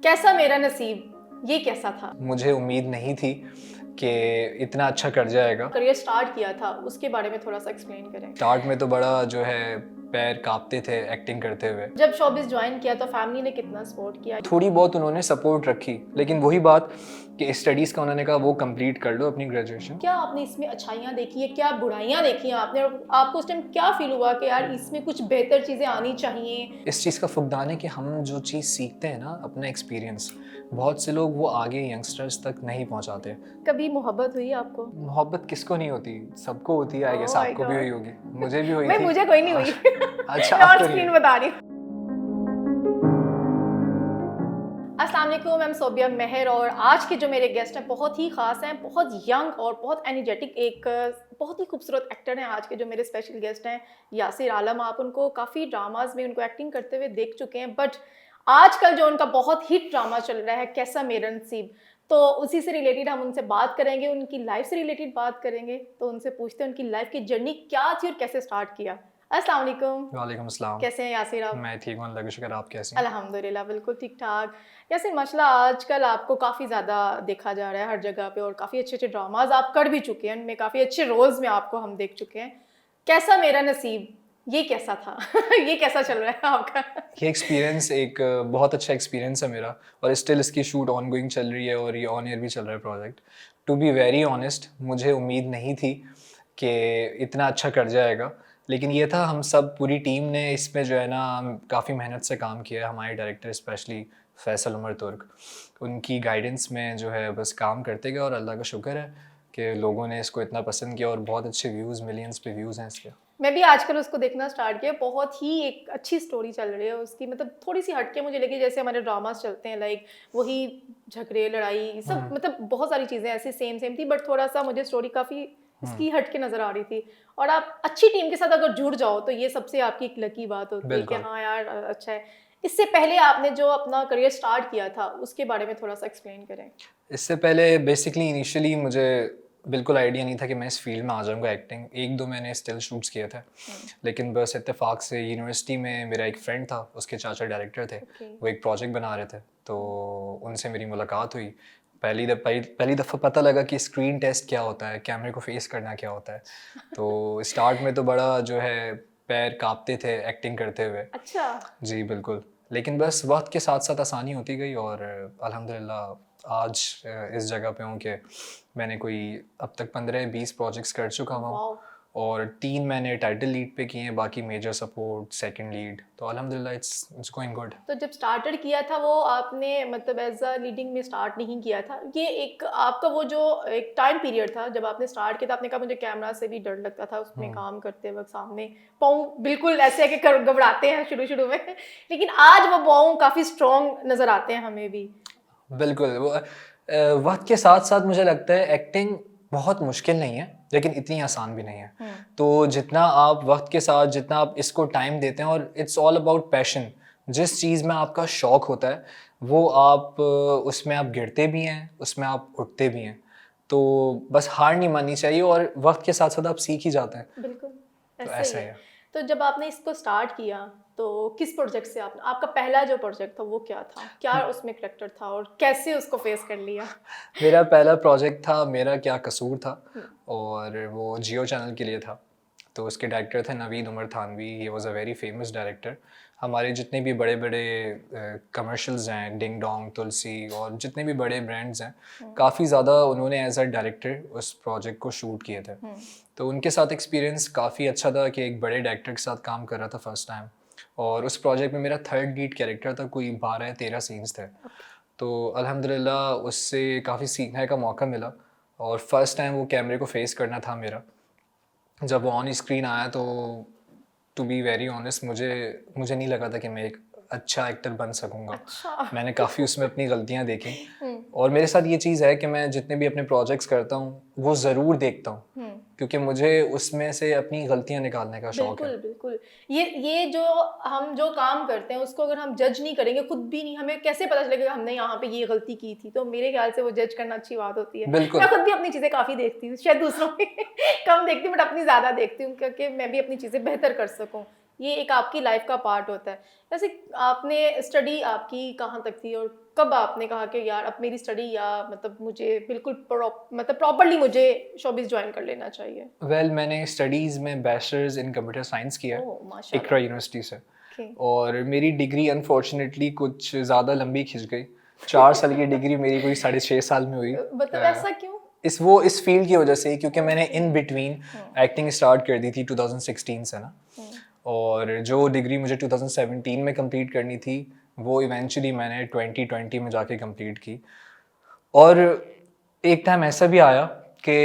कैसा मेरा नसीब, ये कैसा था? मुझे उम्मीद नहीं थी कि इतना अच्छा कर जाएगा। करियर स्टार्ट किया था, उसके बारे में थोड़ा सा एक्सप्लेन करें। स्टार्ट में तो बड़ा जो है पैर कांपते थे एक्टिंग करते हुए। जब शोबिस ज्वाइन किया तो फैमिली ने कितना सपोर्ट किया? थोड़ी बहुत उन्होंने सपोर्ट रखी, लेकिन वही बात कि स्टडीज़ का उन्होंने कहा वो कंप्लीट कर लो अपनी ग्रेजुएशन। क्या आपने इसमें अच्छाइयाँ देखी है, क्या बुराइयाँ देखी हैं आपने, और आपको उस टाइम क्या फील हुआ कि यार इसमें कुछ बेहतर चीज़ें आनी चाहिए? इस चीज़ का फुकदान है कि हम जो चीज़ सीखते हैं ना अपना एक्सपीरियंस, बहुत से लोग वो आगे यंगस्टर्स तक नहीं पहुंचाते। कभी मोहब्बत हुई आपको? मोहब्बत किसको नहीं होती, सबको होती है। आई गेस Oh my आपको भी हुई God. होगी, मुझे भी हुई भाई थी। मुझे कोई नहीं हुई। अच्छा, मैं ऑन आपको नहीं स्क्रीन हुई। बता रही हूँ। अस्सलाम वालेकुम, मैं सोबिया मेहर और आज के जो मेरे गेस्ट हैं बहुत ही ख़ास हैं, बहुत यंग और बहुत एनर्जेटिक, एक बहुत ही खूबसूरत एक्टर हैं। आज के जो मेरे स्पेशल गेस्ट हैं यासिर आलम, आप उनको काफ़ी ड्रामाज में उनको एक्टिंग करते हुए देख चुके हैं, बट आजकल जो उनका बहुत हिट ड्रामा चल रहा है कैसा मेरा नसीब, तो उसी से रिलेटेड हम उनसे बात करेंगे, उनकी लाइफ से रिलेटेड बात करेंगे। तो उनसे पूछते हैं उनकी लाइफ की जर्नी क्या थी और कैसे स्टार्ट किया। अस्सलाम वालेकुम। वालेकुम अस्सलाम। कैसे हैं यासिर आप? मैं ठीक हूँ, अल्लाह का शुक्र। आप कैसे हैं? अल्हम्दुलिल्लाह बिल्कुल ठीक ठाक। यासिर माशाल्लाह आजकल आपको काफ़ी ज़्यादा देखा जा रहा है हर जगह पे, और काफ़ी अच्छे अच्छे ड्रामाज आप कर भी चुके हैं, उनमें काफ़ी अच्छे रोल्स में आपको हम देख चुके हैं। कैसा मेरा नसीब, ये कैसा था? ये कैसा चल रहा है आपका? ये एक्सपीरियंस एक बहुत अच्छा एक्सपीरियंस है मेरा, और स्टिल इसकी शूट ऑन गोइंग चल रही है और ये ऑन एयर भी चल रहा है project. To be very honest, मुझे उम्मीद नहीं थी कि इतना अच्छा कर जाएगा, लेकिन ये था हम सब पूरी टीम ने इसमें जो है ना काफ़ी मेहनत से काम किया है। हमारे डायरेक्टर स्पेशली फैसल उमर तुर्क, उनकी गाइडेंस में जो है बस काम करते गए, और अल्लाह का शुक्र है कि लोगों ने इसको इतना पसंद किया और बहुत अच्छे व्यूज़, मिलियंस पे व्यूज़ हैं इसके। मैं भी आजकल उसको देखना स्टार्ट किया, बहुत ही एक अच्छी स्टोरी चल रही है उसकी, मतलब थोड़ी सी हटके मुझे लगी जैसे हमारे ड्रामास चलते हैं, लाइक वही झगड़े लड़ाई सब, मतलब बहुत सारी चीज़ें ऐसी सेम सेम थी, बट थोड़ा सा मुझे स्टोरी काफ़ी इसकी हटके नज़र आ रही थी। और आप अच्छी टीम के साथ अगर जुड़ जाओ तो ये सबसे आपकी एक लकी बात होती है कि बिल्कुल। हाँ यार अच्छा है। इससे पहले आपने जो अपना करियर स्टार्ट किया था उसके बारे में थोड़ा सा एक्सप्लेन करें। इससे पहले बेसिकली इनिशियली मुझे बिल्कुल आइडिया नहीं था कि मैं इस फील्ड में आ जाऊंगा एक्टिंग। एक दो मैंने स्टिल शूट्स किए थे, लेकिन बस इत्तेफाक से यूनिवर्सिटी में मेरा एक फ्रेंड था, उसके चाचा डायरेक्टर थे। ओके। वो एक प्रोजेक्ट बना रहे थे, तो उनसे मेरी मुलाकात हुई। पहली दफ़ा पता लगा कि स्क्रीन टेस्ट क्या होता है, कैमरे को फेस करना क्या होता है। तो स्टार्ट में तो बड़ा जो है पैर कांपते थे एक्टिंग करते हुए। अच्छा। जी बिल्कुल, लेकिन बस वक्त के साथ साथ आसानी होती गई, और अल्हम्दुलिल्लाह आज इस जगह पे हूँ कि मैंने कोई अब तक 15-20 प्रोजेक्ट्स कर चुका हूँ, वाओ। और 3 मैंने टाइटल लीड पे किए हैं, बाकी मेजर सपोर्ट, सेकंड लीड। तो अल्हम्दुलिल्लाह इट्स गोइंग गुड। तो जब स्टार्टेड किया था वो आपने मतलब एज अ लीडिंग में स्टार्ट नहीं किया था, ये एक आपका वो जो एक टाइम पीरियड था जब आपने स्टार्ट किया था, आपने कहा मुझे कैमरा से भी डर लगता था उसमें काम करते वक्त, सामने पाँव बिल्कुल ऐसे है कि घबराते हैं शुरू शुरू में, लेकिन आज वो पाँव काफ़ी स्ट्रॉन्ग नज़र आते हैं हमें भी। बिल्कुल, वो वक्त के साथ साथ मुझे लगता है एक्टिंग बहुत मुश्किल नहीं है, लेकिन इतनी आसान भी नहीं है। तो जितना आप वक्त के साथ जितना आप इसको टाइम देते हैं, और इट्स ऑल अबाउट पैशन। जिस चीज़ में आपका शौक होता है वो आप उसमें आप गिरते भी हैं, उसमें आप उठते भी हैं। तो बस हार नहीं माननी चाहिए, और वक्त के साथ साथ आप सीख ही जाते हैं। बिल्कुल तो ऐसे ही ऐसा ही है। है। तो जब आपने इसको स्टार्ट किया तो किस प्रोजेक्ट से आपका पहला जो प्रोजेक्ट था वो क्या था, क्या उसमें करेक्टर था और कैसे उसको फेस कर लिया? मेरा पहला प्रोजेक्ट था मेरा क्या कसूर था, हम्म। और वो जियो चैनल के लिए था। तो उसके डायरेक्टर थे Naveed Umar Thanvi. He was a very famous director. हमारे जितने भी बड़े बड़े कमर्शियल्स हैं, डिंग डोंग, तुलसी, और जितने भी बड़े ब्रांड्स हैं, काफ़ी ज़्यादा उन्होंने एज अ डायरेक्टर उस प्रोजेक्ट को शूट किए थे। तो उनके साथ एक्सपीरियंस काफ़ी अच्छा था कि एक बड़े डायरेक्टर के साथ काम कर रहा था फर्स्ट टाइम। और उस प्रोजेक्ट में मेरा थर्ड लीड कैरेक्टर था, कोई 12-13 सीन्स थे। तो अल्हम्दुलिल्लाह उससे काफ़ी सीखने का मौका मिला, और फर्स्ट टाइम वो कैमरे को फेस करना था मेरा। जब वो ऑन स्क्रीन आया तो टू बी वेरी ऑनेस्ट मुझे मुझे नहीं लगा था कि मैं एक अच्छा एक्टर बन सकूंगा। अच्छा। मैंने काफ़ी उसमें अपनी गलतियां देखी, और मेरे साथ ये चीज़ है कि मैं जितने भी अपने प्रोजेक्ट्स करता हूँ वो ज़रूर देखता हूँ, क्योंकि मुझे उसमें से अपनी गलतियां निकालने का शौक है। बिल्कुल बिल्कुल। ये जो हम जो काम करते हैं उसको अगर हम जज नहीं करेंगे, खुद भी नहीं, हमें कैसे पता चलेगा हमने यहाँ पे ये गलती की थी? तो मेरे ख्याल से वो जज करना अच्छी बात होती है। मैं बिल्कुल। खुद भी अपनी चीज़ें काफ़ी देखती हूँ, शायद दूसरों की कम देखती हूँ, बट अपनी ज़्यादा देखती हूँ क्योंकि मैं भी अपनी चीज़ें बेहतर कर सकूँ। ये एक आपकी लाइफ का पार्ट होता है। वैसे आपने स्टडी आपकी कहाँ तक थी और कब आपने कहा कि यार अब मेरी स्टडी या मतलब मुझे बिल्कुल मतलब प्रॉपरली मुझे शोबिस ज्वाइन कर लेना चाहिए? वेल मैंने स्टडीज़ में बैचलर्स इन कंप्यूटर साइंस किया है ओह इकरा माशाल्लाह। यूनिवर्सिटी से। ओके। और मेरी डिग्री अनफॉर्चुनेटली कुछ ज़्यादा लंबी खिंच गई। 4 साल की डिग्री मेरी कोई 6.5 साल में हुई। मतलब ऐसा क्यों? इस फील्ड की वजह से, क्योंकि मैंने in between hmm. Acting start कर दी थी 2016 से ना। हम्म। और जो डिग्री मुझे 2017 में कंप्लीट करनी थी वो इवेंचुअली मैंने 2020 में जाके कंप्लीट की। और एक टाइम ऐसा भी आया कि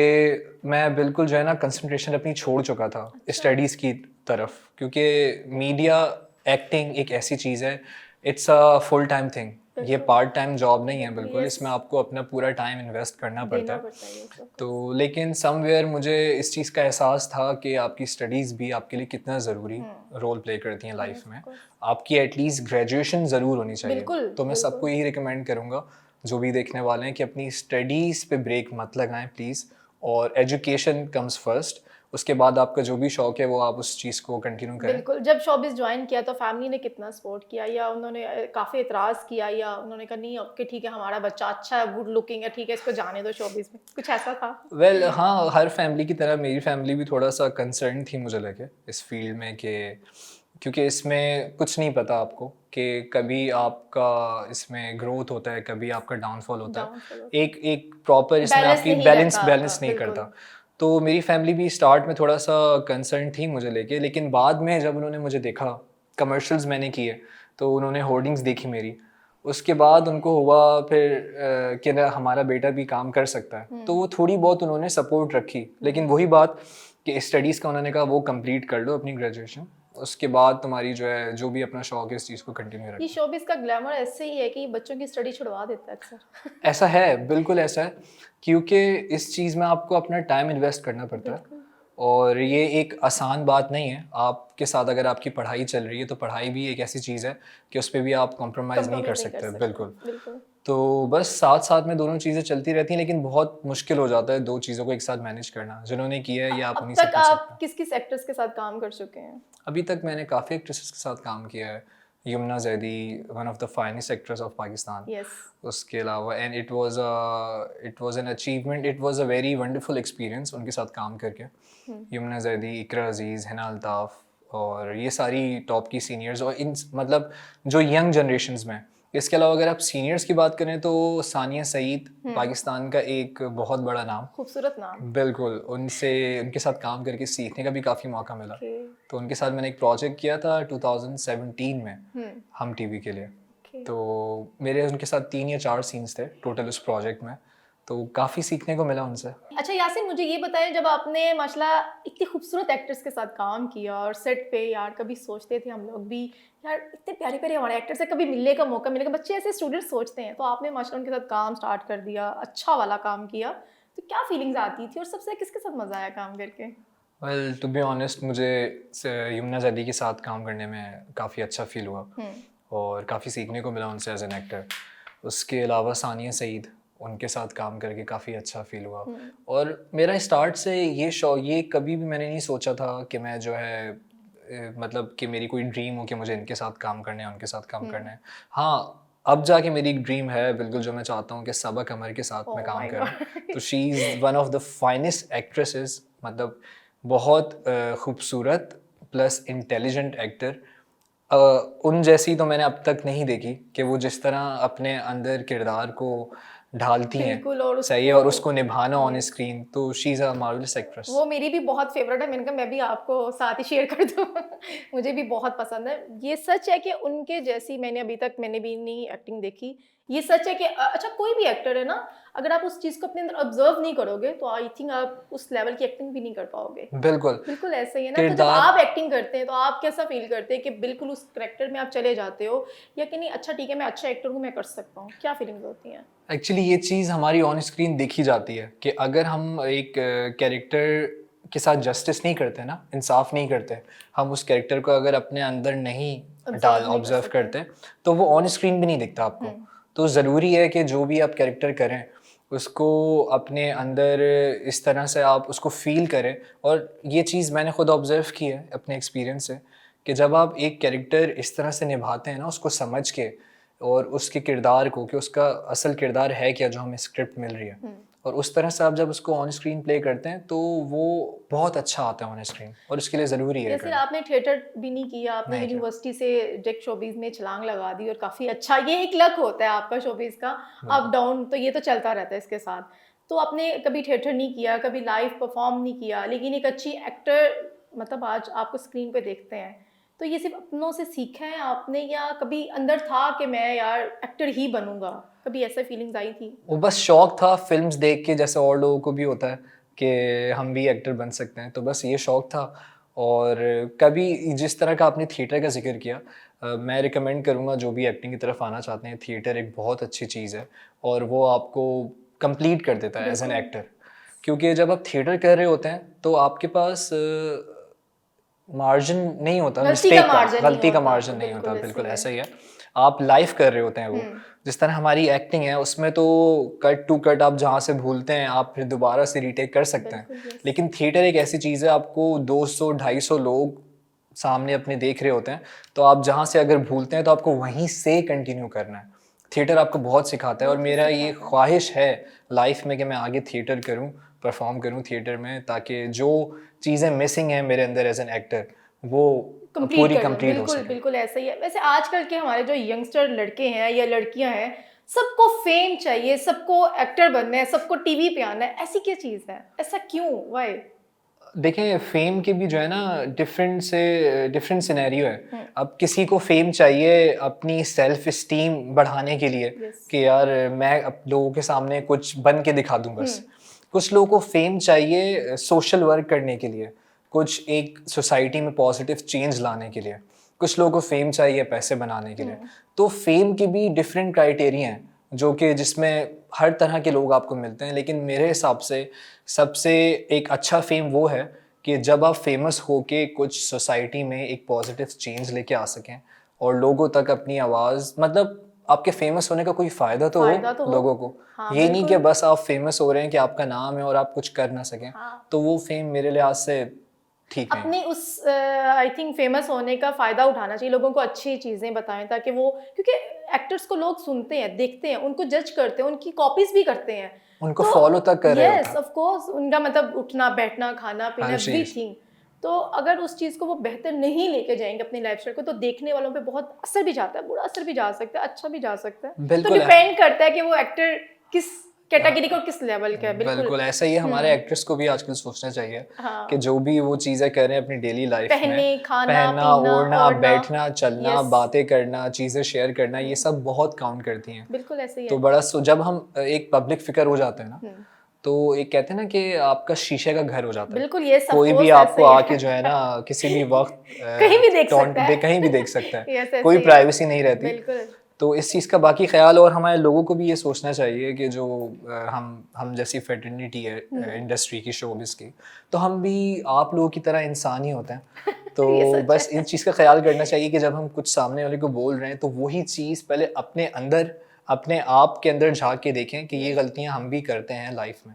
मैं बिल्कुल जो है ना कंसंट्रेशन अपनी छोड़ चुका था अच्छा। स्टडीज़ की तरफ, क्योंकि मीडिया एक्टिंग एक ऐसी चीज़ है, it's a full time thing. ये बिल्कुल। पार्ट टाइम जॉब नहीं है बिल्कुल, यस। इसमें आपको अपना पूरा टाइम इन्वेस्ट करना पड़ता देना है। पड़ता है ये सब तो कुछ। लेकिन समवेयर मुझे इस चीज़ का एहसास था कि आपकी स्टडीज़ भी आपके लिए कितना ज़रूरी रोल प्ले करती हैं लाइफ में। course। आपकी एटलीस्ट ग्रेजुएशन ज़रूर होनी चाहिए। बिल्कुल तो मैं सबको बिल्कुल। यही रिकमेंड करूँगा जो भी देखने वाले हैं कि अपनी स्टडीज़ पे ब्रेक मत लगाएं प्लीज़, और एजुकेशन कम्स फर्स्ट। उसके बाद आपका जो भी शौक है वो आप उस चीज़ को कंटिन्यू करें। बिल्कुल, जब शोबिस ज्वाइन किया तो फैमिली ने कितना सपोर्ट किया, या उन्होंने काफ़ी एतराज़ किया, या उन्होंने कहा नहीं ओके ठीक है हमारा बच्चा अच्छा है, गुड लुकिंग है, ठीक है इसको जाने दो शोबिस में, कुछ ऐसा था? वेल हाँ, हर फैमिली की तरह मेरी फैमिली भी थोड़ा सा कंसर्न थी मुझे लगे इस फील्ड में, कि क्योंकि इसमें कुछ नहीं पता आपको कि कभी आपका इसमें ग्रोथ होता है, कभी आपका डाउनफॉल होता डाउनफॉल है। होता एक एक प्रॉपर इसमें बैलेंस आपकी नहीं बैलेंस रहता बैलेंस आपका, नहीं बिल्कुल। करता। तो मेरी फैमिली भी स्टार्ट में थोड़ा सा कंसर्न थी मुझे लेके, लेकिन बाद में जब उन्होंने मुझे देखा, कमर्शियल्स मैंने किए तो उन्होंने होर्डिंग्स देखी मेरी, उसके बाद उनको हुआ फिर कि ना हमारा बेटा भी काम कर सकता है, तो वो थोड़ी बहुत उन्होंने सपोर्ट रखी। लेकिन वही बात कि स्टडीज़ का उन्होंने कहा वो कंप्लीट कर लो अपनी ग्रेजुएशन, उसके बाद तुम्हारी जो है जो भी अपना शौक है इस चीज़ को कंटिन्यू ये रखो। शोबिस का ग्लैमर ऐसे ही है कि बच्चों की स्टडी छुड़वा देता है अक्सर। ऐसा है, बिल्कुल ऐसा है, क्योंकि इस चीज़ में आपको अपना टाइम इन्वेस्ट करना पड़ता है। बिल्कुल। और ये एक आसान बात नहीं है। आपके साथ अगर आपकी पढ़ाई चल रही है तो पढ़ाई भी एक ऐसी चीज़ है कि उस पे भी आप कॉम्प्रोमाइज़ नहीं कर कंप्रोमाइज़ नहीं कर सकते, सकते, बिल्कुल। बिल्कुल। तो बस साथ-साथ में दोनों चीज़ें चलती रहती हैं, लेकिन बहुत मुश्किल हो जाता है 2 चीज़ों को एक साथ मैनेज करना। जिन्होंने किया है ये आप अब उन्हीं से तक पूछ सकते आप हैं। किस-किस एक्टर्स के साथ काम कर चुके हैं? अभी तक मैंने काफ़ी एक्ट्रेसेस के साथ काम किया है। Yamuna Zaidi, one of the finest actress of Pakistan. Yes. उसके अलावा and it was an achievement, it was a very wonderful experience उनके साथ काम करके। यमुना ज़ैदी, इकरा अज़ीज़, हिना अल्ताफ़, और ये सारी टॉप की सीनियर्स, और इन मतलब जो यंग जनरेशन्स में। इसके अलावा अगर आप सीनियर्स की बात करें तो सानिया सईद, पाकिस्तान का एक बहुत बड़ा नाम। खूबसूरत नाम। बिल्कुल, उनके साथ काम करके सीखने का भी काफ़ी मौका मिला। ओके। तो उनके साथ मैंने एक प्रोजेक्ट किया था 2017 में, हुँ। हम टीवी के लिए। ओके। तो मेरे उनके साथ 3 या 4 सीन्स थे टोटल उस प्रोजेक्ट में, तो काफ़ी सीखने को मिला उनसे। अच्छा यासिन, मुझे ये बताएं, जब आपने माशाल्लाह इतनी खूबसूरत एक्टर्स के साथ काम किया और सेट पे यार कभी सोचते थे हम लोग भी यार इतने प्यारे प्यारे हमारे एक्टर से कभी मिलने का मौका मिलेगा, बच्चे ऐसे स्टूडेंट सोचते हैं, तो आपने माशाल्लाह उनके साथ काम स्टार्ट कर दिया, अच्छा वाला काम किया, तो क्या फीलिंग्स आती थी और सबसे किसके साथ मज़ा आया काम करके? वेल टू बी ऑनेस्ट मुझे यमुना ज़ैदी के साथ काम करने में काफ़ी अच्छा फ़ील हुआ, और काफ़ी सीखने को मिला उनसे एज एन एक्टर। उसके अलावा सानिया सईद, उनके साथ काम करके काफ़ी अच्छा फ़ील हुआ। और मेरा स्टार्ट से ये कभी भी मैंने नहीं सोचा था कि मैं जो है मतलब कि मेरी कोई ड्रीम हो कि मुझे इनके साथ काम करना है, उनके साथ काम करना है। हाँ, अब जाके मेरी एक ड्रीम है बिल्कुल, जो मैं चाहता हूँ कि सबा कमर के साथ मैं ओह काम माय करूँ। गॉड। तो she is one of the finest actresses, मतलब बहुत खूबसूरत प्लस इंटेलिजेंट एक्टर। उन जैसी तो मैंने अब तक नहीं देखी कि वो जिस तरह अपने अंदर किरदार को ढालती हैं, बिल्कुल, और सही है, उसको और उसको निभाना ऑन यस, स्क्रीन, तो she is a marvellous actress. वो मेरी भी बहुत फेवरेट है, मैंने कहा मैं भी आपको साथ ही शेयर कर दूँ। मुझे भी बहुत पसंद है। ये सच है कि उनके जैसी मैंने भी नहीं एक्टिंग देखी। ये सच है कि अच्छा कोई भी एक्टर है ना, अगर आप उस चीज़ को अपने अंदर ऑब्ज़र्व नहीं करोगे तो आई थिंक आप उस लेवल की एक्टिंग भी नहीं कर पाओगे। बिल्कुल, बिल्कुल ऐसा ही है ना, तो जब किरदार आप एक्टिंग करते हैं तो आप कैसा फ़ील करते हैं कि बिल्कुल उस कैरेक्टर में आप चले जाते हो, या कि नहीं अच्छा ठीक है मैं अच्छा एक्टर हूँ, मैं कर सकता हूँ? क्या फीलिंग्स होती हैं? एक्चुअली ये चीज़ हमारी ऑन स्क्रीन देखी जाती है कि अगर हम एक कैरेक्टर के साथ जस्टिस नहीं करते ना, इंसाफ नहीं करते, हम उस कैरेक्टर को अगर अपने अंदर नहीं नहीं कर ऑब्जर्व सकते। करते, तो वो ऑन स्क्रीन भी नहीं दिखता आपको। तो ज़रूरी है कि जो भी आप कैरेक्टर करें उसको अपने अंदर इस तरह से आप उसको फील करें। और ये चीज़ मैंने खुद ऑब्जर्व की है अपने एक्सपीरियंस से, कि जब आप एक कैरेक्टर इस तरह से निभाते हैं ना उसको समझ के, और उसके किरदार को कि उसका असल किरदार है क्या जो हमें स्क्रिप्ट मिल रही है, और उस तरह से आप जब उसको ऑन स्क्रीन प्ले करते हैं तो वो बहुत अच्छा आता है ऑन स्क्रीन, और उसके लिए ज़रूरी है जैसे करना। आपने थिएटर भी नहीं किया, आपने नहीं किया। यूनिवर्सिटी से डायरेक्ट शोबिज़ में छलांग लगा दी और काफ़ी अच्छा, ये एक लक होता है आपका शोबिज़ का, अप डाउन तो ये तो चलता रहता है इसके साथ। तो आपने कभी थिएटर नहीं किया, कभी लाइव परफॉर्म नहीं किया, लेकिन एक अच्छी एक्टर मतलब आज आपको स्क्रीन पे देखते हैं, तो ये सिर्फ अपनों से सीखा है आपने या कभी अंदर था कि मैं यार एक्टर ही बनूंगा, कभी ऐसा फीलिंग्स आई थी? वो बस शौक था फिल्म्स देख के, जैसे और लोगों को भी होता है कि हम भी एक्टर बन सकते हैं, तो बस ये शौक था। और कभी जिस तरह का आपने थिएटर का जिक्र किया, मैं रिकमेंड करूँगा जो भी एक्टिंग की तरफ आना चाहते हैं, थिएटर एक बहुत अच्छी चीज़ है और वो आपको कंप्लीट कर देता है एज एन बिल्कुल। एक्टर। क्योंकि जब आप थिएटर कर रहे होते हैं तो आपके पास मार्जिन नहीं होता गलती का मिस्टेक का, मार्जिन नहीं गलती का होता, मार्जिन नहीं होता, बिल्कुल बिल्कुल ऐसे ऐसा ही ही है। आप लाइव कर रहे होते हैं वो, है। जिस तरह हमारी एक्टिंग है उसमें तो कट टू कट आप जहाँ से भूलते हैं आप फिर दोबारा से रीटेक कर सकते हैं। बिल्कुल, यस। लेकिन थिएटर एक ऐसी चीज़ है, आपको 200-250 लोग सामने अपने देख रहे होते हैं, तो आप जहाँ से अगर भूलते हैं तो आपको वहीं से कंटिन्यू करना है। थिएटर आपको बहुत सिखाता है और बहुत कुछ मेरा ये सिखाता है। ख्वाहिश है लाइफ में कि मैं आगे थिएटर करूँ, परफॉर्म करूँ थिएटर में, ताकि जो चीज़ें मिसिंग हैं मेरे अंदर एज एन एक्टर वो कंप्लीट पूरी कर लो, कंप्लीट हो बिल्कुल सके। बिल्कुल ऐसा ही है। वैसे आजकल के हमारे जो यंगस्टर लड़के हैं या लड़कियां हैं, सबको फेम चाहिए, सबको एक्टर बनना है, सबको टीवी पे आना है, ऐसी क्या चीज़ है, ऐसा क्यों, वाई? देखें, फेम के भी जो है ना डिफरेंट सिनेरियो है। अब किसी को फेम चाहिए अपनी सेल्फ इस्टीम बढ़ाने के लिए यस। कि यार मैं अब लोगों के सामने कुछ बन के दिखा दूं बस। कुछ लोगों को फेम चाहिए सोशल वर्क करने के लिए, कुछ एक सोसाइटी में पॉजिटिव चेंज लाने के लिए, कुछ लोगों को फेम चाहिए पैसे बनाने के लिए। तो फेम के भी डिफरेंट क्राइटेरिया हैं जो कि जिसमें हर तरह के लोग आपको मिलते हैं। लेकिन मेरे हिसाब से सबसे एक अच्छा फेम वो है कि जब आप फेमस होके कुछ सोसाइटी में एक पॉजिटिव चेंज लेके आ सकें और लोगों तक अपनी आवाज़, मतलब आपके फेमस होने का कोई फ़ायदा तो फायदा तो हो हो। लोगों को, हाँ ये नहीं कि बिल्कुल। बस आप फेमस हो रहे हैं कि आपका नाम है और आप कुछ कर ना सकें। हाँ, तो वो फेम मेरे लिहाज से ठीक नहीं है। अपने उस आई थिंक फेमस होने का फायदा उठाना चाहिए, लोगों को अच्छी चीजें बताएं ताकि वो, क्योंकि एक्टर्स को लोग सुनते हैं, देखते हैं, उनको जज करते हैं, उनकी कॉपीज भी करते हैं। उनको तो फॉलो तक कर रहे होते यस हैं। ऑफ कोर्स, उनका मतलब उठना बैठना खाना पीना हर चीज़। एवरीथिंग। तो अगर उस चीज़ को वो बेहतर नहीं लेके जाएंगे अपनी लाइफस्टाइल को, तो देखने वालों पे बहुत असर भी जाता है, बुरा असर भी जा सकता है, अच्छा भी जा सकता है। तो बिल्कुल है। डिपेंड करता है कि वो एक्टर किस कैटेगरी का और किस लेवल का है, बिल्कुल। बिल्कुल ऐसा ही है। हमारे एक्टर्स को भी आजकल सोचना चाहिए कि हाँ, जो भी वो चीज़ें कर रहे हैं अपनी डेली लाइफ में, पहनने, खाना, पहनना, पीना, ओढ़ना, ओढ़ना, बैठना, चलना, यस, बातें करना, चीज़ें शेयर करना, ये सब बहुत काउंट करती हैं। बिल्कुल ऐसे ही तो है। बड़ा जब हम एक पब्लिक फिगर हो जाते हैं ना, हुँ, तो एक कहते हैं ना कि आपका शीशे का घर हो जाता है। बिल्कुल यस ऑफ कोई भी कोर्स ऐसे आपको ही आके है। जो है ना किसी भी वक्त कहीं भी देख टॉन्ट सकता दे, है। कहीं भी देख सकता है। यस ऐसे कोई ही है। प्राइवेसी नहीं रहती। बिल्कुल। तो इस चीज़ का बाकी ख्याल, और हमारे लोगों को भी ये सोचना चाहिए कि जो हम जैसी फेटर्निटी है इंडस्ट्री की, शोबिज़ की, तो हम भी आप लोगों की तरह इंसान ही होते हैं। तो ये सच बस है। इन चीज़ का ख्याल करना चाहिए कि जब हम कुछ सामने वाले को बोल रहे हैं तो वही चीज़ पहले अपने अंदर, अपने आप के अंदर झाँक के देखें कि ये गलतियाँ हम भी करते हैं लाइफ में।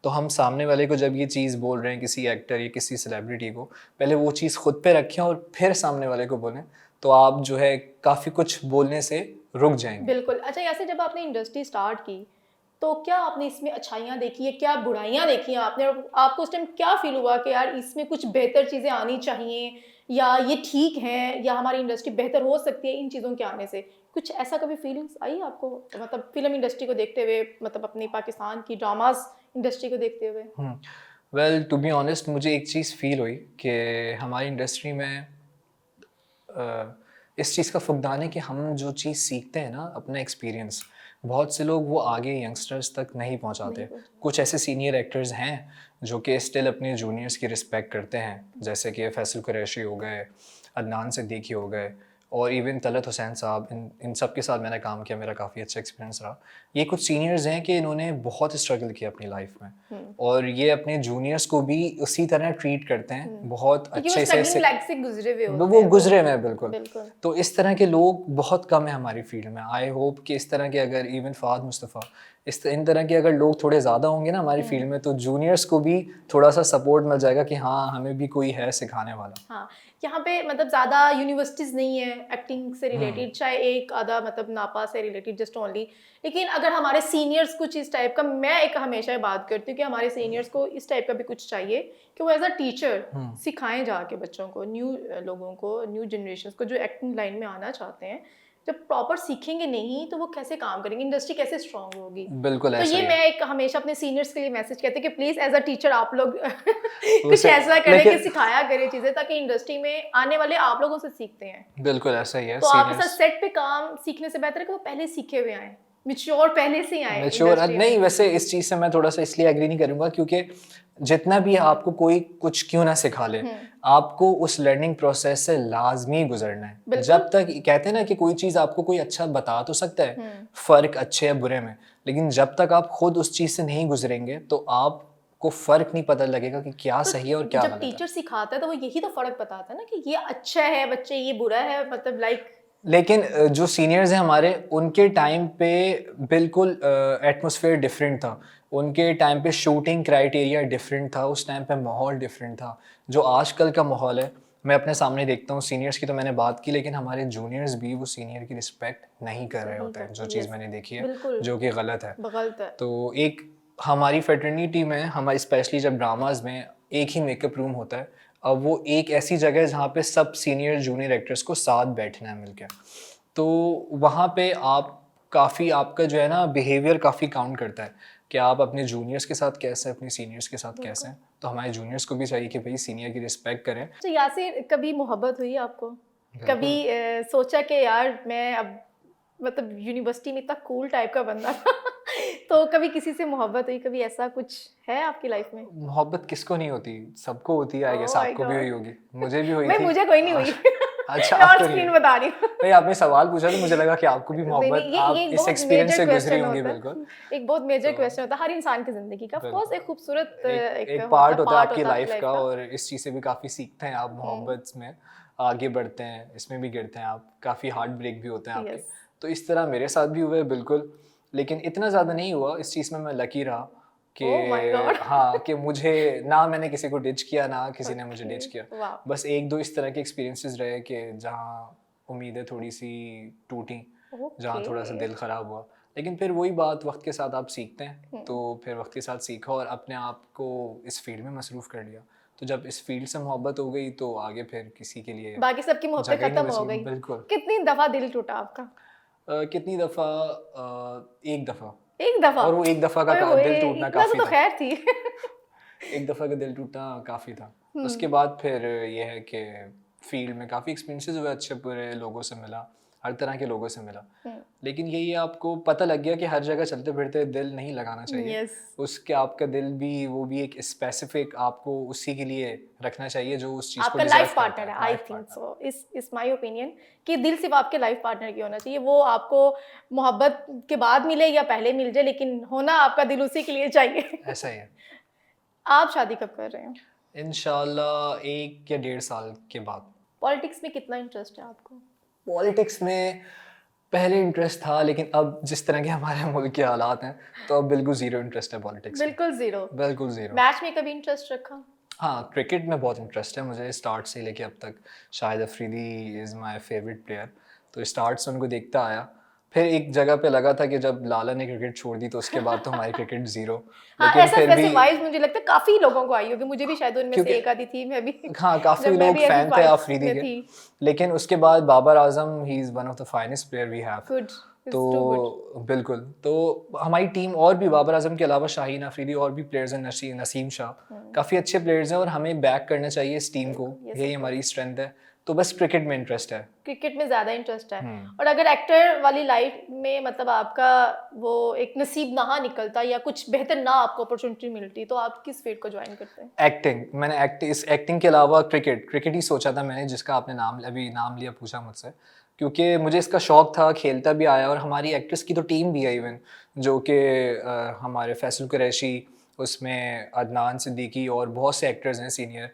तो हम सामने वाले को जब ये चीज़ बोल रहे हैं किसी एक्टर या किसी सेलिब्रिटी को, पहले वो चीज़ खुद पे रखें और फिर सामने वाले को बोलें, तो आप जो है काफ़ी कुछ बोलने से रुक जाएंगे। बिल्कुल। अच्छा, ऐसे जब आपने इंडस्ट्री स्टार्ट की, तो क्या आपने इसमें अच्छाइयाँ देखी है, क्या बुराइयाँ देखी हैं आपने? और आपको उस टाइम क्या फ़ील हुआ कि यार इसमें कुछ बेहतर चीज़ें आनी चाहिए, या ये ठीक है, या हमारी इंडस्ट्री बेहतर हो सकती है इन चीज़ों के आने से? कुछ ऐसा कभी फीलिंग्स आई आपको? मतलब फ़िल्म इंडस्ट्री को देखते हुए, मतलब अपनी पाकिस्तान की ड्रामाज़ इंडस्ट्री को देखते हुए? वेल टू बी ऑनेस्ट, मुझे एक चीज़ फ़ील हुई कि हमारी इंडस्ट्री में इस चीज़ का फुकदान है कि हम जो चीज़ सीखते हैं ना अपना एक्सपीरियंस, बहुत से लोग वो आगे यंगस्टर्स तक नहीं नहीं पहुंचाते। पहुँचा। कुछ ऐसे सीनियर एक्टर्स हैं जो कि स्टिल अपने जूनियर्स की रिस्पेक्ट करते हैं, जैसे कि फैसल कुरैशी हो गए, अदनान सिद्दीकी हो गए, और इवन तलत हुसैन साहब, इन सब के साथ मैंने काम किया, मेरा काफ़ी अच्छा एक्सपीरियंस रहा। ये कुछ सीनियर्स हैं कि इन्होंने बहुत स्ट्रगल किया अपनी लाइफ में, और ये अपने जूनियर्स को भी उसी तरह ट्रीट करते हैं, बहुत क्योंकि वो अच्छे से स्ट्रगलिंग लाइफ से गुजरे हुए होते वो हैं गुजरे हुए हैं बिल्कुल। बिल्कुल। तो इस तरह के लोग बहुत कम है हमारी फील्ड में। आई होप कि इस तरह के अगर इवन फ़ाद मुस्तफ़ा, इन तरह के अगर लोग थोड़े ज़्यादा होंगे ना हमारी फील्ड में, तो जूनियर्स को भी थोड़ा सा सपोर्ट मिल जाएगा कि हाँ हमें भी कोई है सिखाने वाला। हाँ, यहाँ पे मतलब ज़्यादा यूनिवर्सिटीज़ नहीं है एक्टिंग से रिलेटेड, चाहे एक आधा मतलब नापा से रिलेटेड जस्ट ओनली। लेकिन अगर हमारे सीनियर्स कुछ इस टाइप का, मैं एक हमेशा ये बात करती हूँ कि हमारे सीनियर्स को इस टाइप का भी कुछ चाहिए कि वो एज अ टीचर सिखाएं जाके बच्चों को, न्यू लोगों को, न्यू जनरेशन को जो एक्टिंग लाइन में आना चाहते हैं। जब प्रॉपर सीखेंगे नहीं तो वो कैसे काम करेंगे, इंडस्ट्री कैसे स्ट्रांग होगी। बिल्कुल तो ऐसा ये ही मैं है। एक हमेशा अपने सीनियर्स के लिए मैसेज कहती हूँ कि प्लीज एज अ टीचर आप लोग कुछ उसे ऐसा करें कि लेकिन सिखाया करें चीजें, ताकि इंडस्ट्री में आने वाले आप लोगों से सीखते हैं। बिल्कुल ऐसा ही है। तो आपके साथ सीनियर्स सेट पे काम सीखने से बेहतर है कि वो पहले सीखे हुए आए, मिच्योर पहले से ही आए मैच्योर इंडस्ट्री नहीं, में। वैसे इस चीज़ से मैं थोड़ा सा इसलिए एग्री नहीं करूँगा क्योंकि जितना भी आपको कोई कुछ क्यों ना सिखा ले, आपको उस लर्निंग प्रोसेस से लाजमी गुजरना है। बिल्कुल। जब तक कहते हैं ना कि कोई चीज़ आपको कोई अच्छा बता तो सकता है, फ़र्क अच्छे या बुरे में, लेकिन जब तक आप खुद उस चीज़ से नहीं गुजरेंगे तो आपको फ़र्क नहीं पता लगेगा कि क्या तो सही है और क्या जब गलत है। टीचर सिखाता है तो वो यही तो फर्क बताता है ना कि ये अच्छा है बच्चे, ये बुरा है, मतलब लाइक। लेकिन जो सीनियर्स हैं हमारे, उनके टाइम पे बिल्कुल एटमॉस्फेयर डिफरेंट था। उनके टाइम पे शूटिंग क्राइटेरिया डिफरेंट था, उस टाइम पे माहौल डिफरेंट था। जो आजकल का माहौल है, मैं अपने सामने देखता हूँ, सीनियर्स की तो मैंने बात की, लेकिन हमारे जूनियर्स भी वो सीनियर की रिस्पेक्ट नहीं कर रहे नहीं होते हैं, जो करते, चीज़ यस मैंने देखी है, बिल्कुल जो कि गलत है। गलत है। तो एक हमारी फ्रेटर्निटी में, हमारी स्पेशली जब ड्रामाज में एक ही मेकअप रूम होता है, अब वो एक ऐसी जगह है जहाँ पे सब सीनियर जूनियर एक्टर्स को साथ बैठना है मिलकर। तो वहाँ पे आप काफ़ी, आपका जो है ना बिहेवियर काफ़ी काउंट करता है कि आप अपने जूनियर्स के साथ कैसे हैं, अपने सीनियर्स के साथ कैसे बिल्कुल। हैं। तो हमारे जूनियर्स को भी चाहिए कि भाई सीनियर की रिस्पेक्ट करें। तो यासिर, कभी मोहब्बत हुई आपको? कभी बिल्कुल। सोचा कि यार मैं अब मतलब यूनिवर्सिटी में इतना कूल टाइप का बंदा था तो कभी किसी से मोहब्बत हुई, कभी ऐसा कुछ है आपकी लाइफ में? मोहब्बत किसको नहीं होती, सबको होती है, आई ओह गेस माय आपको भी हुई गॉड। होगी, मुझे भी हुई भाई थी। मुझे कोई नहीं और हुई अच्छा, मैं ऑन आपको नहीं स्क्रीन हुई। बता रही हूँ नहीं, आपने सवाल पूछा तो मुझे लगा कि आपको भी नहीं मोहब्बत, नहीं, ये आप एक इस बहुत एक्सपीरियंस मेजर से गुजरी क्वेश्चन होंगी होता बिल्कुल। है, एक बहुत मेजर तो क्वेश्चन होता है हर इंसान की जिंदगी का। ऑफ कोर्स बिल्कुल एक खूबसूरत एक एक एक होता पार्ट है, होता है पार्ट आपकी होता है आपकी लाइफ लाइफ का, का। और इस चीज़ से भी काफ़ी सीखते हैं आप मोहब्बत में, आगे बढ़ते हैं, इसमें भी गिरते हैं आप, काफ़ी हार्ट ब्रेक भी होते हैं आपके। यस। तो इस तरह मेरे साथ भी हुआ है बिल्कुल, लेकिन इतना ज़्यादा नहीं हुआ। इस चीज़ में मैं लकी रहा कि ओह माय गॉड। हाँ, कि मुझे ना मैंने किसी को डिच किया, ना किसी ने मुझे ओके। डिच किया। वाह। बस एक दो इस तरह के एक्सपीरियंसेस रहे कि जहाँ उम्मीदें थोड़ी सी टूटी, जहाँ ओके। थोड़ा सा दिल ख़राब हुआ। लेकिन फिर वही बात, वक्त के साथ आप सीखते हैं, तो फिर वक्त के साथ सीखा और अपने आप को इस फील्ड में मसरूफ़ कर लिया। तो जब इस फील्ड से मोहब्बत हो गई तो आगे फिर किसी के लिए बाकी सबकी मोहब्बतें जगह ही नहीं खत्म हो बची। गई। बिल्कुल। कितनी दफा दिल टूटा आपका? कितनी दफ़ा? एक दफ़ा। एक दफा? और वो एक दफ़ा ओए का होए, दिल टूटना इतना काफ़ी तो था। खैर थी एक दफ़ा का दिल टूटना काफ़ी था। उसके हम्म। बाद फिर ये है कि फील्ड में काफ़ी एक्सपीरियंसेस हुए, अच्छे बुरे लोगों से मिला, हर तरह के लोगों से मिला। लेकिन यही आपको पता लग गया कि हर जगह चलते फिरते दिल नहीं लगाना चाहिए। यस। उसके आपका दिल भी, वो भी एक स्पेसिफिक आपको उसी के लिए रखना चाहिए जो उस चीज़ को आपका डिज़र्व लाइफ करता पार्टनर है, है, I life think partner. So, is my opinion कि दिल सिर्फ आपके लाइफ पार्टनर की होना चाहिए। वो आपको मोहब्बत के बाद मिले या पहले मिल जाए, लेकिन होना आपका दिल उसी के लिए चाहिए ऐसा ही है। आप शादी कब कर रहे हैं? इंशाल्लाह 1 या 1.5 साल के बाद। पॉलिटिक्स में कितना इंटरेस्ट है आपको? पॉलिटिक्स में पहले इंटरेस्ट था, लेकिन अब जिस तरह के हमारे मुल्क के हालात हैं, तो अब बिल्कुल ज़ीरो इंटरेस्ट है पॉलिटिक्स में। बिल्कुल जीरो। बिल्कुल ज़ीरो। मैच में कभी इंटरेस्ट रखा? हाँ, क्रिकेट में बहुत इंटरेस्ट है मुझे, स्टार्ट से लेके अब तक। Shahid Afridi is my favourite player, तो स्टार्ट से उनको देखता आया। फिर एक जगह पे लगा था कि जब लाला ने क्रिकेट छोड़ दी तो उसके बाद तो हमारी क्रिकेट ज़ीरो। हाँ, लेकिन ऐसा फिर वैसे भी वाइज मुझे लगता है काफी लोगों को आई होगी, मुझे भी शायद उनमें से क्योंकि एक आधी थी, मैं भी हाँ, काफ़ी जब मैं लोग भी ऐसी फ़ैन थे वाइब्स अफरीदी में के, थी। लेकिन उसके बाद Babar Azam, he is one of the finest player we have. Good, तो इट्स टू गुड। बिल्कुल, तो हमारी टीम और भी बाबर आज़म के अलावा शाहीन अफरीदी और भी प्लेयर्स हैं, नसीम शाह, काफ़ी अच्छे प्लेयर्स हैं और हमें बैक करना चाहिए इस टीम को, बिल्कुल, यस यही ऑफ हमारी कोर्स। स्ट्रेंथ है। तो बस क्रिकेट में इंटरेस्ट है। क्रिकेट में ज़्यादा इंटरेस्ट है। हम्म। और अगर एक्टर वाली लाइफ में मतलब आपका वो एक नसीब ना निकलता या कुछ बेहतर ना आपको अपॉर्चुनिटी मिलती, तो आप किस फील्ड को ज्वाइन करते हैं? एक्टिंग, मैंने इस एक्टिंग के अलावा क्रिकेट ही सोचा था मैंने, जिसका आपने अभी नाम लिया, पूछा मुझसे, क्योंकि मुझे इसका शौक था, खेलता भी आया, और हमारी एक्ट्रेस की तो टीम भी है इवन, जो कि हमारे फैसल कुरैशी, उसमें अदनान सिद्दीकी और बहुत से एक्टर्स हैं सीनियर,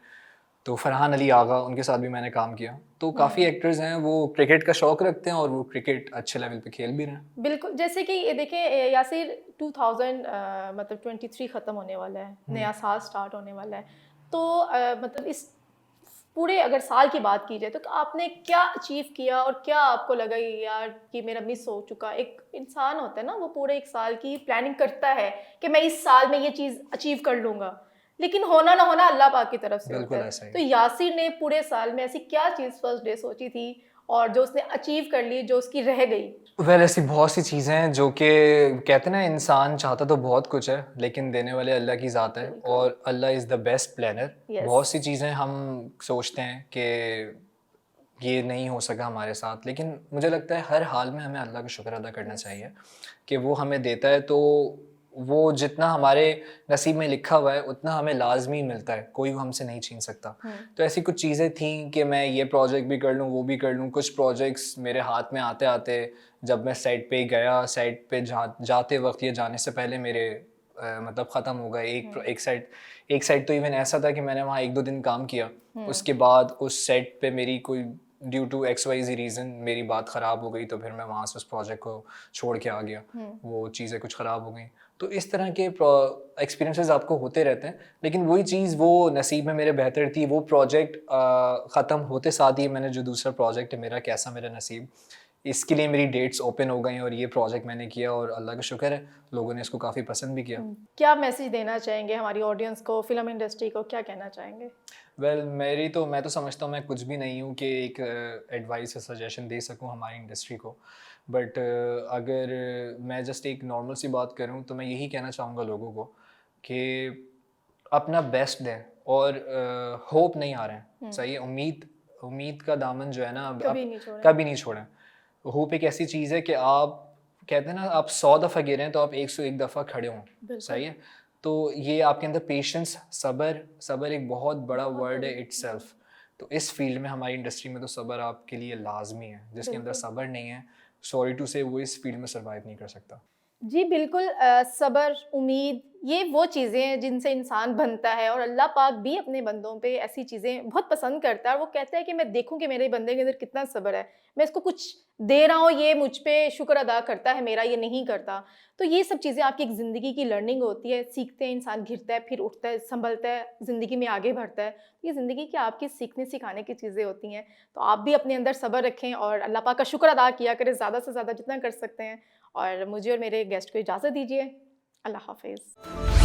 तो फरहान अली आगा, उनके साथ भी मैंने काम किया। तो काफ़ी एक्टर्स हैं वो क्रिकेट का शौक रखते हैं और वो क्रिकेट अच्छे लेवल पे खेल भी रहे हैं। बिल्कुल, जैसे कि ये देखें यासिर, 2000 मतलब 23 ख़त्म होने वाला है, नया साल स्टार्ट होने वाला है, तो मतलब इस पूरे अगर साल की बात की जाए तो आपने क्या अचीव किया और क्या आपको लगा ये यार कि मेरा मिस हो चुका? एक इंसान होता है ना, वो पूरे एक साल की प्लानिंग करता है कि मैं इस साल में ये चीज़ अचीव कर लूँगा, लेकिन होना ना होना अल्लाह पाक की तरफ से होता बिल्कुल है। ऐसा ही। तो यासिर ने पूरे साल में ऐसी क्या चीज़ फर्स्ट डे सोची थी और जो उसने अचीव कर ली, जो उसकी रह गई? वेल ऐसी बहुत सी चीज़ें हैं जो कि कहते हैं ना, इंसान चाहता तो बहुत कुछ है लेकिन देने वाले अल्लाह की ज़ात है, बिल्कुल। और Allah is the best planner. Yes. बहुत सी चीज़ें हम सोचते हैं कि ये नहीं हो सका हमारे साथ, लेकिन मुझे लगता है हर हाल में हमें अल्लाह का शुक्र अदा करना यस। चाहिए कि वो हमें देता है, तो वो जितना हमारे नसीब में लिखा हुआ है उतना हमें लाजमी मिलता है, कोई हमसे नहीं छीन सकता। तो ऐसी कुछ चीज़ें थी कि मैं ये प्रोजेक्ट भी कर लूँ, वो भी कर लूँ। कुछ प्रोजेक्ट्स मेरे हाथ में आते आते, जब मैं साइट पे गया, साइट पे जाते वक्त या जाने से पहले मेरे मतलब ख़त्म हो गए। एक साइट तो इवन ऐसा था कि मैंने वहाँ 1-2 दिन काम किया, उसके बाद उस सेट पे मेरी कोई ड्यू टू XYZ रीज़न मेरी बात ख़राब हो गई, तो फिर मैं वहाँ से उस प्रोजेक्ट को छोड़ के आ गया। वो चीज़ें कुछ ख़राब हो गई। तो इस तरह के एक्सपीरियंसेस आपको होते रहते हैं, लेकिन वही चीज़ वो नसीब में मेरे बेहतर थी। वो प्रोजेक्ट ख़त्म होते साथ ही मैंने जो दूसरा प्रोजेक्ट है मेरा, कैसा मेरा नसीब, इसके लिए मेरी डेट्स ओपन हो गई और ये प्रोजेक्ट मैंने किया, और अल्लाह का शुक्र है लोगों ने इसको काफ़ी पसंद भी किया। क्या मैसेज देना चाहेंगे हमारी ऑडियंस को, फिल्म इंडस्ट्री को क्या कहना चाहेंगे? मैं तो समझता हूँ मैं कुछ भी नहीं हूँ कि एक एडवाइस या सजेशन दे सकूँ हमारी इंडस्ट्री को। बट अगर मैं जस्ट एक नॉर्मल सी बात करूँ तो मैं यही कहना चाहूँगा लोगों को कि अपना बेस्ट दें, और होप नहीं आ रहे हैं, सही है। उम्मीद उम्मीद का दामन जो है ना, अब कभी आप नहीं छोड़ें। कभी नहीं छोड़ें। होप एक ऐसी चीज़ है कि आप कहते हैं ना, आप 100 दफ़ा गिरे तो आप 101 दफ़ा खड़े हों, बिल्कुल। सही है। तो ये आपके अंदर पेशेंस, सब्र एक बहुत बड़ा वर्ड है इटसेल्फ। तो इस फील्ड में, हमारी इंडस्ट्री में, तो सब्र आपके लिए लाजमी है। जिसके अंदर बिल्कुल। सब्र नहीं है, सॉरी टू से, वो इस फील्ड में सर्वाइव नहीं कर सकता। जी बिल्कुल, सब्र, उम्मीद, ये वो चीज़ें हैं जिनसे इंसान बनता है, और अल्लाह पाक भी अपने बंदों पे ऐसी चीज़ें बहुत पसंद करता है, और वो कहता है कि मैं देखूं कि मेरे बंदे के अंदर कितना सब्र है, मैं इसको कुछ दे रहा हूँ, ये मुझ पे शुक्र अदा करता है मेरा, ये नहीं करता। तो ये सब चीज़ें आपकी एक ज़िंदगी की लर्निंग होती है, सीखते हैं इंसान, गिरता है फिर उठता है, संभलता है, ज़िंदगी में आगे बढ़ता है। ये ज़िंदगी की आपकी सीखने सिखाने की चीज़ें होती हैं। तो आप भी अपने अंदर सब्र रखें और अल्लाह पाक का शुक्र अदा किया करें, ज़्यादा से ज़्यादा जितना कर सकते हैं। और मुझे और मेरे गेस्ट को इजाज़त दीजिए। अल्लाह हाफ़िज़।